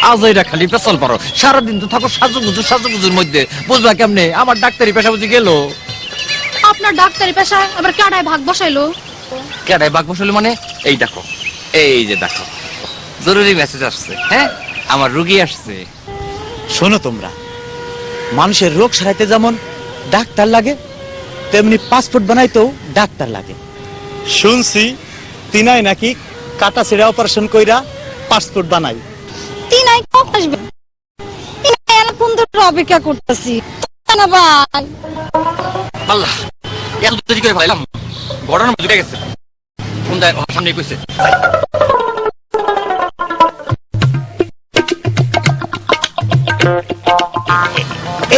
আজ এটা খালি পেছল পারো, সারাদিন তো থাকো সাজুগুজুর মধ্যে, বুঝবা কেমনে আমার ডাক্তারি পেশা বুঝি গেল? আপনার ডাক্তারি পেশা আবার কেডায় ভাগ বসাইলো? কেডায় ভাগ বসাইলো মানে? এই দেখো, এই যে দেখো, জরুরি মেসেজ আসছে। হ্যাঁ, আমার রুগী আসছে। শোনো তোমরা, মানুষের রোগ সারাইতে যেমন ডাক্তার লাগে, তেমনি পাসপোর্ট বানাইতেও ডাক্তার লাগে। শুনছি তিনাই নাকি কাটা ছেড়ে অপারেশন কইরা পাসপোর্ট বানাই। তিনাই কখন আসবে? তিনাই এতক্ষণ ধরে অপেক্ষা করতেছি না ভাই। আল্লাহ, এত দেরি করে ফেলাম, ঘটনা জুড়ে গেছে। কোন দায় সামনে কইছে?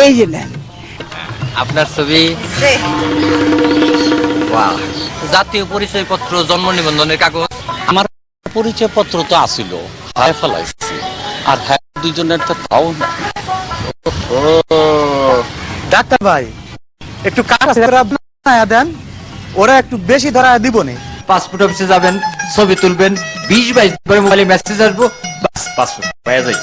এই যে নেন আপনার ছবি। ওয়াও, জাতীয় পরিচয়পত্র, জন্ম নিবন্ধনের কাগজ। আমার পরিচয় পত্র তো আসিল, হায় ফেলাইছি, আর হ্যাঁ দুইজনের তো তাও না। ডাক্তার ভাই, একটু কাটা ছেড়ে বানায়া দেন, ওরা একটু বেশি ধরা দিব নে। পাসপোর্ট অফিসে যাবেন, ছবি তুলবেন, 20-22 করে মোবাইলে মেসেজ আসবো, বাস পাসপোর্ট পাওয়া যায়।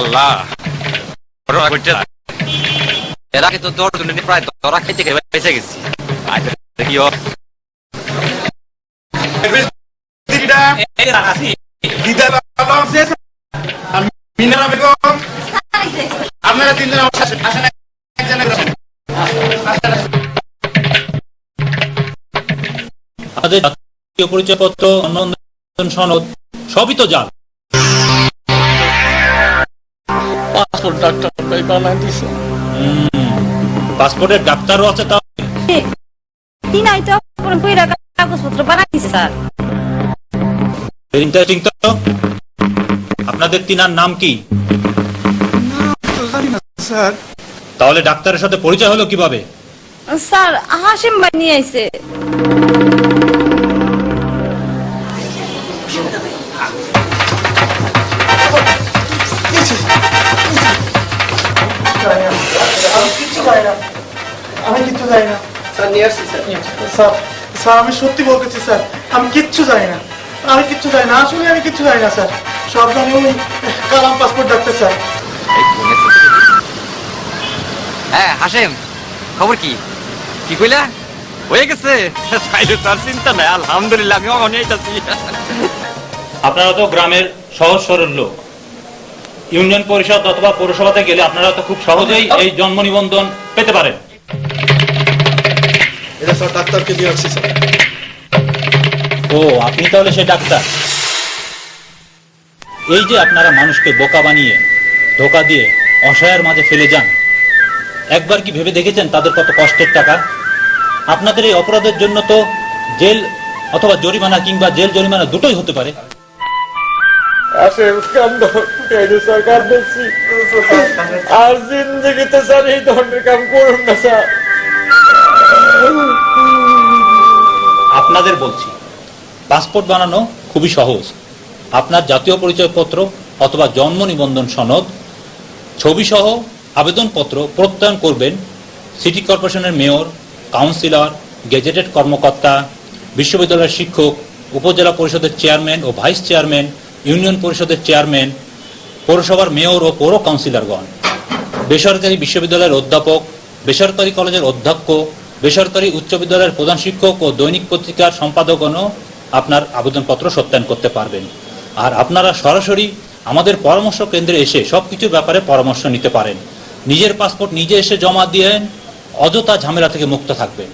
আল্লাহ, এর আগে তো দৌড় তুলে প্রায় ধরা খাইতে বেঁচে গেছি। দেখিও আপনারা তিনজন আমাদের জাতীয় পরিচয়পত্র, সনদ সবই তো জাল। পাসপোর্ট ডাক্তার ভাই বানাই দিছে। পাসপোর্টের ডাক্তারও আছে, তা তিনাই তো কইরা কাগজপত্র বানাইছে স্যার। ইন্টারেস্টিং তো। আপনাদের তিনার নাম কি? স্যার, তাহলে ডাক্তারের সাথে পরিচয় হলো কিভাবে? স্যার হাসিম ভাই নিয়ে আইছে। আমি কিচ্ছু জানি না স্যার। নিয়ে আসছি স্যার। স্যার আমি সত্যি বলতেছি স্যার, আমি কিচ্ছু জানি না। আসলে আমি কিচ্ছু জানি না স্যার। সব জানি ওই কালাম পাসপোর্ট ডাক্তার স্যার। হ্যাঁ হাসেম, খবর কি? কি কইলা? হয়ে গেছে? তার চিন্তা নাই, আলহামদুলিল্লাহ, আমি অনেক আইতাছি। আপনারা তো গ্রামের সহজ সরল লোক, ইউনিয়ন পরিষদ অথবা পৌরসভাতে গেলে আপনারা তো খুব সহজেই এই জন্ম নিবন্ধন পেতে পারেন। এটা স্যার ডাক্তারকে দিয়ে আসছি স্যার। ও, আপনি তাহলে সেই ডাক্তার। এই যে আপনারা মানুষকে বোকা বানিয়ে, ধোকা দিয়ে অসহায়ের মাঝে ফেলে যান, একবার কি ভেবে দেখেছেন তাদের কত কষ্টের টাকা? আপনাদের এই অপরাধের জন্য তো জেল অথবা জরিমানা, কিংবা জেল জরিমানা দুটোই হতে পারে। আর জিন্দগিতে স্যার এই ধরনের কাম করুন না স্যার। আপনাদের বলছি, পাসপোর্ট বানানো খুবই সহজ। আপনার জাতীয় পরিচয়পত্র অথবা জন্ম নিবন্ধন সনদ, ছবি সহ আবেদনপত্র প্রত্যয়ন করবেন সিটি কর্পোরেশনের মেয়র, কাউন্সিলর, গেজেটেড কর্মকর্তা, বিশ্ববিদ্যালয়ের শিক্ষক, উপজেলা পরিষদের চেয়ারম্যান ও ভাইস চেয়ারম্যান, ইউনিয়ন পরিষদের চেয়ারম্যান, পৌরসভার মেয়র ও পৌর কাউন্সিলরগণ, বেসরকারি বিশ্ববিদ্যালয়ের অধ্যাপক, বেসরকারি কলেজের অধ্যক্ষ, বেসরকারি উচ্চ বিদ্যালয়ের প্রধান শিক্ষক ও দৈনিক পত্রিকার সম্পাদকগণও আপনার আবেদনপত্র সত্যায়ন করতে পারবেন। আর আপনারা সরাসরি আমাদের পরামর্শ কেন্দ্রে এসে সবকিছুর ব্যাপারে পরামর্শ নিতে পারেন। নিজের পাসপোর্ট নিজে এসে জমা দিয়ে অযথা ঝামেলা থেকে মুক্ত থাকবেন।